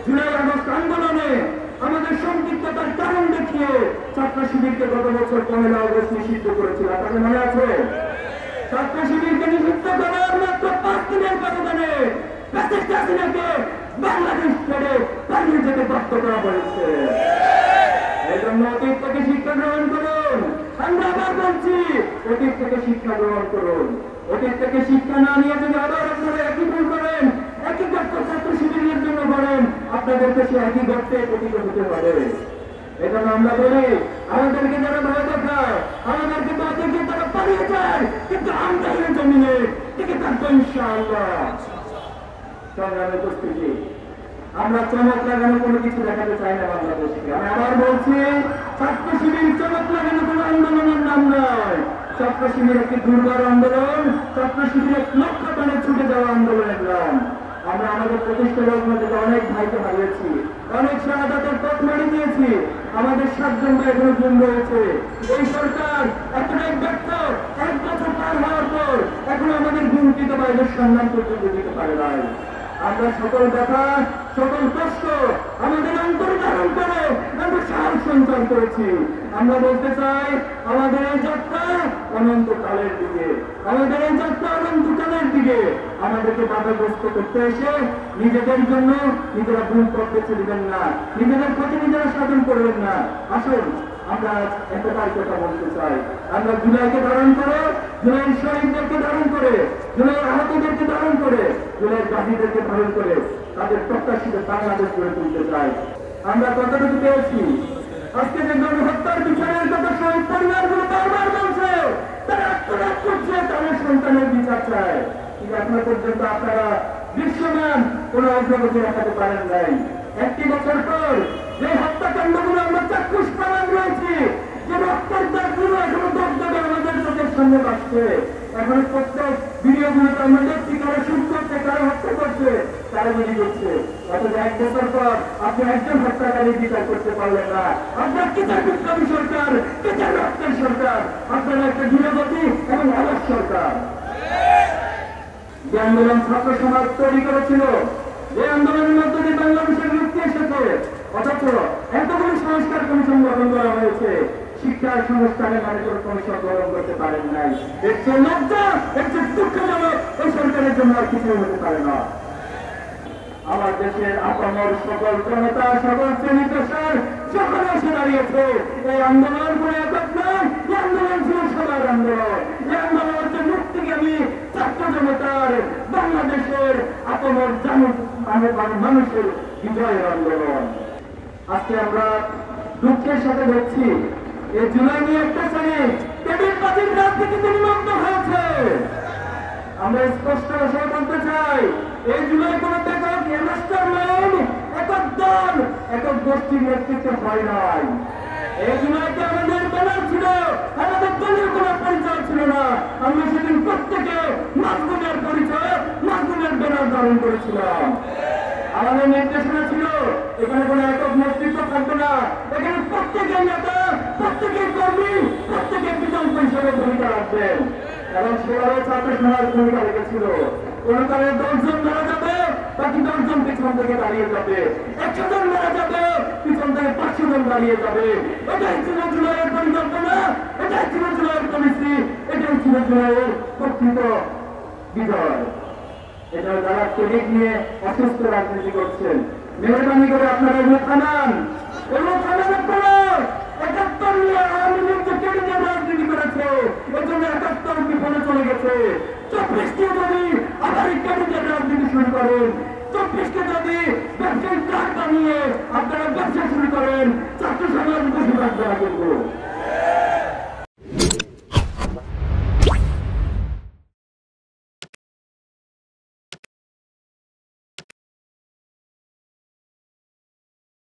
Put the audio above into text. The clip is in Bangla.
জুলাই আগস্ট আন্দোলনে আমাদের সম্পৃক্ততার কারণ দেখিয়ে ছাত্র শিবিরকে গত বছর ১ আগস্ট নিষিদ্ধ করেছিল। আপনাদের মনে আছে? ছাত্র শিবিরকে নিষিদ্ধ করার মাত্র ৫ দিনের ব্যবধানে ফ্যাসিস্ট হাসিনাকে বাংলাদেশ ছেড়ে পালিয়ে যেতে বাধ্য করা হয়েছে। এই জন্য অতীত থেকে শিক্ষা গ্রহণ করুন। আমরা আবার বলছি, অতীত থেকে শিক্ষা গ্রহণ করুন। অতীত থেকে শিক্ষা না নিয়ে যদি আবার আপনারা একই ভুল করেন, একই গর্ত ছাত্র শিবিরের জন্য করেন, আপনাদেরকে সে একই গর্তে পতিত হতে পারে। এই জন্য আমরা বলি, আমাদেরকে যারা ভয় দেখায়, আমাদেরকে তাদেরকে তারা পালিয়ে যায়, কিন্তু আমরা এই জমিনে টিকে থাকবো ইনশাআল্লাহ। সংগ্রামে উপস্থিতি, আমরা চমক লাগানো কোনো কিছু দেখাতে চাই না বাংলাদেশকে। আমি আবার বলছি, ছাত্র শিবির চমক লাগানো কোনো আন্দোলনের নাম নয়। ছাত্র শিবির একটি দুর্বার আন্দোলন, ছাত্র শিবির এক লক্ষ টানে ছুটে যাওয়া আন্দোলনের নাম। আমরা আমাদের প্রতিষ্ঠা লগ্ন থেকে অনেক ভাইকে হারিয়েছি, অনেক শাহাদাতের পথ মারি দিয়েছি। আমাদের ৭ জন ভাই এখনো গুম রয়েছে। এই সরকার এতটাই ব্যর্থ, ১ বছর পার হওয়ার পর এখনো আমাদের গুমকৃত ভাইদের সম্মান পর্যন্ত দিতে পারে নাই। আমরা সকল ব্যথা, সকল কষ্ট আমাদের অন্তরে ধারণ করে আমরা সাহস সঞ্চার করেছি। আমরা বলতে চাই, আমাদের এই যাত্রা অনন্তকালের দিকে, আমাদের এই যাত্রা অনন্তকালের দিকে। আমাদেরকে বাধাগ্রস্ত করতে এসে নিজেদের জন্য নিজেরা ভুল করতে দিবেন না, নিজেদের ক্ষতি নিজেরা সাধন করবেন না। আসুন আমরা একটাই কথা বলতে চাই, আমরা জুলাইকে ধারণ করে, জুলাইয়ের শহীদদেরকে ধারণ করে, জুলাইয়ের আহতদেরকে ধারণ করে, জুলাইয়ের গাজীদেরকে ধারণ করে তাদের প্রত্যাশিত বাংলাদেশ গড়ে তুলতে চাই। আমরা কতটুকু পেয়েছি? আজকে যে গণহত্যার বিচারের কথা শহীদ পরিবারগুলো বারবার বলছে, তারা আত্মনাদ করছে, তাদের সন্তানের বিচার চায়। কিন্তু এখনো পর্যন্ত আপনারা দৃশ্যমান কোন অগ্রগতি দেখাতে পারেন নাই। 1 বছর পর যে হত্যাকাণ্ডগুলো আমরা চাক্ষুষ প্রমাণ রয়েছি, যে রক্তের দাগগুলো এখনো দগদগে আমাদের চোখের সামনে আসছে। এখন প্রত্যেক ভিডিওগুলোতে আমরা দেখছি কারা শুট করছে, কারা হত্যা করছে, কারা গুলি করছে। অথচ 1 বছর পর আপনি একজন হত্যাকারী বিচার করতে পারলেন না। আপনার কিতার বিপ্লবী সরকার, কিতার রক্তের সরকার, আপনারা একটা দূরগতি এবং অলস সরকার। যে আন্দোলন ছাত্র সমাজ তৈরি করেছিল, যে আন্দোলনের মধ্যে দিয়ে বাংলাদেশের মুক্তি এসেছে, অথচ এতগুলো সংস্কার কমিশন গঠন করা হয়েছে, শিক্ষার সংস্কারের মানে কোনো কমিশন গঠন করতে পারেন নাই। এর চেয়ে লজ্জা, এর চেয়ে দুঃখজনক এই সরকারের জন্য আর কিছু হতে পারে না। আমার দেশের আপামর সকল জনতা, সকল শ্রেণী পেশার সকলে এসে দাঁড়িয়েছে। এই আন্দোলন করে একক নয়, এই আন্দোলন ছিল সবার আন্দোলন। এই আন্দোলন হচ্ছে মুক্তিগামী ছাত্র জনতার, বাংলাদেশের আপামর মানুষের বিজয়ের আন্দোলন। আজকে আমরা দুঃখের সাথে দেখছি, এই জুলাই নিয়ে একটা শ্রেণী টেবিলবাজির রাজনীতিতে নিমগ্ন হয়েছে। আমরা স্পষ্ট ভাষায় বলতে চাই, এই জুলাই কোন একক দল, একক গোষ্ঠীর নেতৃত্বে হয় নাই। এই জুলাইতে আমাদের ব্যানার ছিল, আমাদের দলীয় কোন পরিচয় ছিল না। আমরা সেদিন প্রত্যেকে মাজলুমের পরিচয়, মাজলুমের ব্যানার ধারণ করেছিলাম। আমাদের নির্দেশনা ছিল, এখানে কোন একক নেতৃত্ব থাকবে না, এখানে প্রত্যেকের নেতা, প্রত্যেকের কর্মী, প্রত্যেকের বিকল্প হিসেবে ভূমিকা রাখবেন। এবং সেভাবে ছাত্র সমাজ ভূমিকা রেখেছিল। কোন কারণে 10 জন মারা যাবে, বাকি 10 জন পিছন থেকে দাঁড়িয়ে যাবে, 100 জন মারা যাবে, পিছন থেকে 500 জন দাঁড়িয়ে যাবে। এটাই ছিল জুলাইয়ের পরিকল্পনা, এটাই ছিল জুলাইয়ের পলিসি, এটাই ছিল জুলাইয়ের প্রকৃত বিজয়। এটা যারা ক্রেডিট নিয়ে অসুস্থ রাজনীতি করছেন, মেহরবানি করে আপনারা এগুলো থামান, এগুলো থামান। আপনারা 71 নিয়ে আওয়ামী লীগ যে ক্রেডিটের রাজনীতি করেছে, এর জন্য 71 বিফলে চলে গেছে। 24কে যদি আবার ক্রেডিটের রাজনীতি শুরু করেন, 24কে যদি ব্যবসায়িক কার্ড বানিয়ে আপনারা ব্যবসা শুরু করেন, ছাত্র সমাজ বসে থাকবে না। কিন্তু